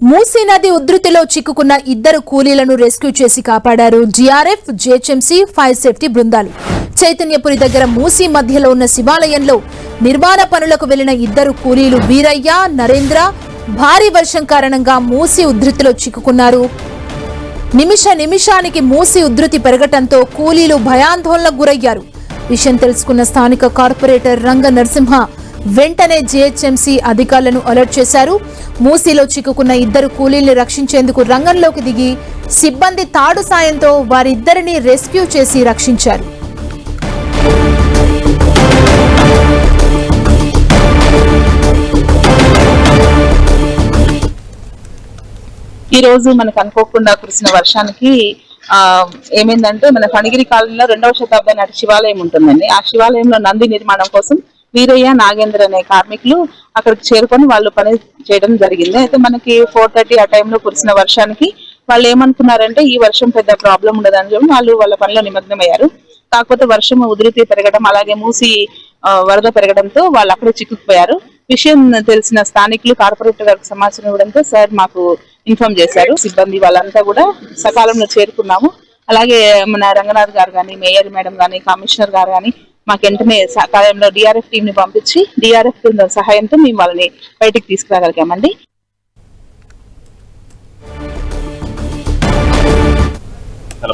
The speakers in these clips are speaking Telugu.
మూసీ నది ఉధృతిలో చిక్కుకున్న ఇద్దరు కూలీలను రెస్క్యూ చేసి కాపాడారు జీఆర్ఎఫ్, జీహెచ్ఎంసీ ఫైర్ సేఫ్టీ బృందాలు. చైతన్యపురి దగ్గర మూసీ మధ్యలో ఉన్న శివాలయంలో నిర్మాణ పనులకు వెళ్లిన ఇద్దరు కూలీలు వీరయ్య, నరేంద్ర భారీ వర్షం కారణంగా మూసీ ఉధృతిలో చిక్కుకున్నారు. నిమిషానికి మూసీ ఉధృతి పెరగటంతో కూలీలు భయాందోళనకు గురయ్యారు. విషయం తెలుసుకున్న స్థానిక కార్పొరేటర్ రంగ నరసింహ వెంటనే జీహెచ్ఎంసీ అధికారులను అలర్ట్ చేశారు. మూసీలో చిక్కుకున్న ఇద్దరు కూలీల్ని రక్షించేందుకు రంగంలోకి దిగి సిబ్బంది తాడు సాయంతో వారిద్దరిని రెస్క్యూ చేసి రక్షించారు. ఈ రోజు మనకు అనుకోకుండా కురిసిన వర్షానికి ఏమైందంటే మన ఫణిగిరి కాలనీలో 2వ శతాబ్దం నాటి శివాలయం ఉంటుందండి. ఆ శివాలయంలో నంది నిర్మాణం కోసం వీరయ్య, నాగేంద్ర అనే కార్మికులు అక్కడికి చేరుకొని వాళ్ళు పని చేయడం జరిగింది. అయితే మనకి 4:30 ఆ టైంలో కురిసిన వర్షానికి వాళ్ళు ఏమనుకున్నారంటే ఈ వర్షం పెద్ద ప్రాబ్లం ఉండదని చెప్పి వాళ్ళు వాళ్ళ పనిలో నిమగ్నమయ్యారు. కాకపోతే వర్షం ఉధృతి పెరగడం అలాగే మూసి వరద పెరగడంతో వాళ్ళు అక్కడే చిక్కుకుపోయారు. విషయం తెలిసిన స్థానికులు కార్పొరేటర్ గారికి సమాచారం ఇవ్వడంతో సార్ మాకు ఇన్ఫార్మ్ చేశారు. సిబ్బంది వాళ్ళంతా కూడా సకాలంలో చేరుకున్నాము. అలాగే మన రంగనాథ్ గారు కానీ, మేయర్ మేడం కానీ, కమిషనర్ గారు కానీ మాకు వెంటనే సహాయంలో డిఆర్ఎఫ్ టీం ని పంపించి డిఆర్ఎఫ్ సహాయంతో మేము వాళ్ళని బయటికి తీసుకురాగలిగామండి.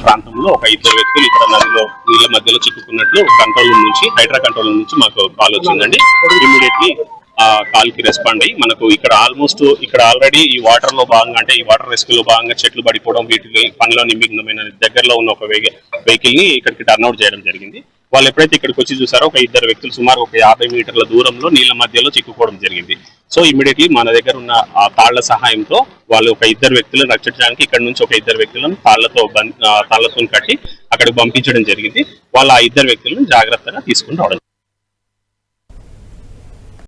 ప్రాంతంలో ఒక ఇద్దరు వ్యక్తులు ఇక్కడ నదిలో నీళ్ళ మధ్యలో చిక్కుకున్నట్లు కంట్రోల్ నుంచి హైడ్రా కంట్రోల్ నుంచి మాకు కాల్ వచ్చిందండి. ఇమీడియట్లీ ఆ కాల్ కి రెస్పాండ్ అయ్యి మనకు ఇక్కడ ఆల్మోస్ట్ ఇక్కడ ఆల్రెడీ ఈ వాటర్ లో భాగంగా అంటే ఈ వాటర్ రెస్క్యూ లో భాగంగా చెట్లు పడిపోవడం వీటిని పనిలో నిమగ్నమైన దగ్గరలో ఉన్న ఒక వెహికల్ ని ఇక్కడికి టర్న్అవుట్ చేయడం జరిగింది. వాళ్ళు ఎప్పుడైతే ఇక్కడికి వచ్చి చూసారో ఒక ఇద్దరు వ్యక్తులు సుమారు ఒక 50 మీటర్ల దూరంలో నీళ్ళ మధ్యలో చిక్కుకోవడం జరిగింది. సో ఇమీడియట్లీ మన దగ్గర ఉన్న ఆ తాళ్ల సహాయంతో వాళ్ళు ఒక ఇద్దరు వ్యక్తులను రక్షించడానికి ఇక్కడ నుంచి ఒక ఇద్దరు వ్యక్తులను తాళ్లతో కట్టి అక్కడికి పంపించడం జరిగింది. వాళ్ళు ఆ ఇద్దరు వ్యక్తులను జాగ్రత్తగా తీసుకుని రావడం.